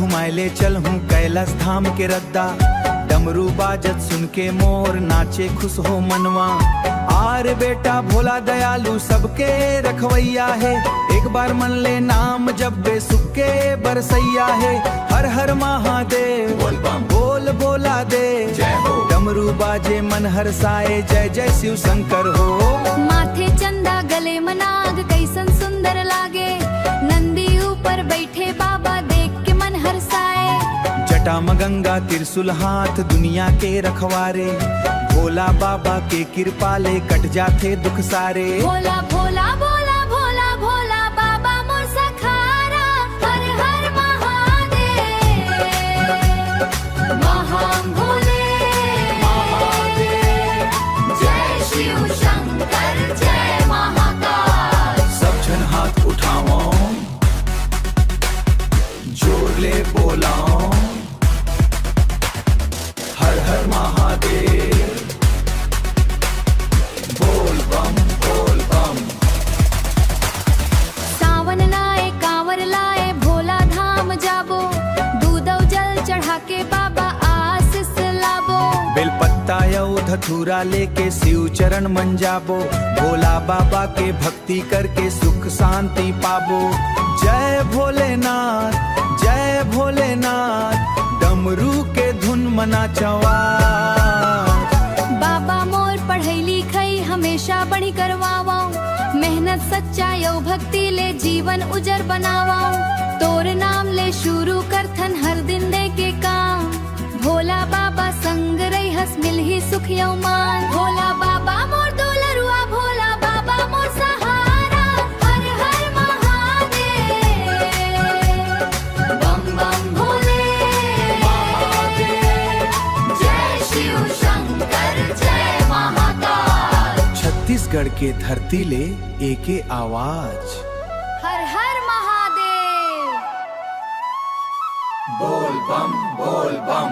घुमाएले चल हूँ कैलाश धाम के रद्दा। डमरू बाजत सुन के मोर नाचे खुश हो मनवा। आर बेटा भोला दयालु सबके रखवैया है। एक बार मन ले नाम जब बे सुख के बरसैया है। हर हर महादेव बोल बोला दे। डमरू बाजे मन हर्षाए जय जय शिव शंकर हो। माथे चंदा गले मनाग कैसन सुंदर लागे। नंदी ऊपर बैठे बाबा देख के मन हर्षाए। जटा में गंगा त्रिशूल हाथ दुनिया के रखवारे। भोला बाबा के कृपा ले कट जाते दुख सारे। भोला भोला भोला भोला भोला बाबा मोर सखारा। हर हर महादेव महाभोले जय शिव शंकर जय महाकाल। सब जन हाथ उठाओ जोर ले बोलाओ हर हर महादेव। बोल बम बोल बम। सावन लाए कांवर लाए भोला धाम जाबो। दूधौ जल चढ़ा के बाबा आशीष लाबो। बेलपत्ता यौ धतूरा लेके शिव चरण मन जाबो। भोला बाबा के भक्ति करके सुख शांति पाबो। जय भोलेनाथ जय भोलेनाथ। डमरू के धुन मना चवार। बाबा मोर पढ़ई लिखई हमेशा बढ़ी करवावाओ। मेहनत सच्चाई और भक्ति ले जीवन उजर बनावाओ। तोर नाम ले शुरू करथन हर दिन दे के काम। भोला बाबा संग रही हंस मिल ही सुख यौ मान। भोला बाबा मोर दुलरुआ भोला बाबा मोर सहारा। हर हर महादेव बम बम भोले जय शिव शंकर जय महाकाल। छत्तीसगढ़ के धरती ले एके आवाज। हर हर महादेव बोल बम बोल बम।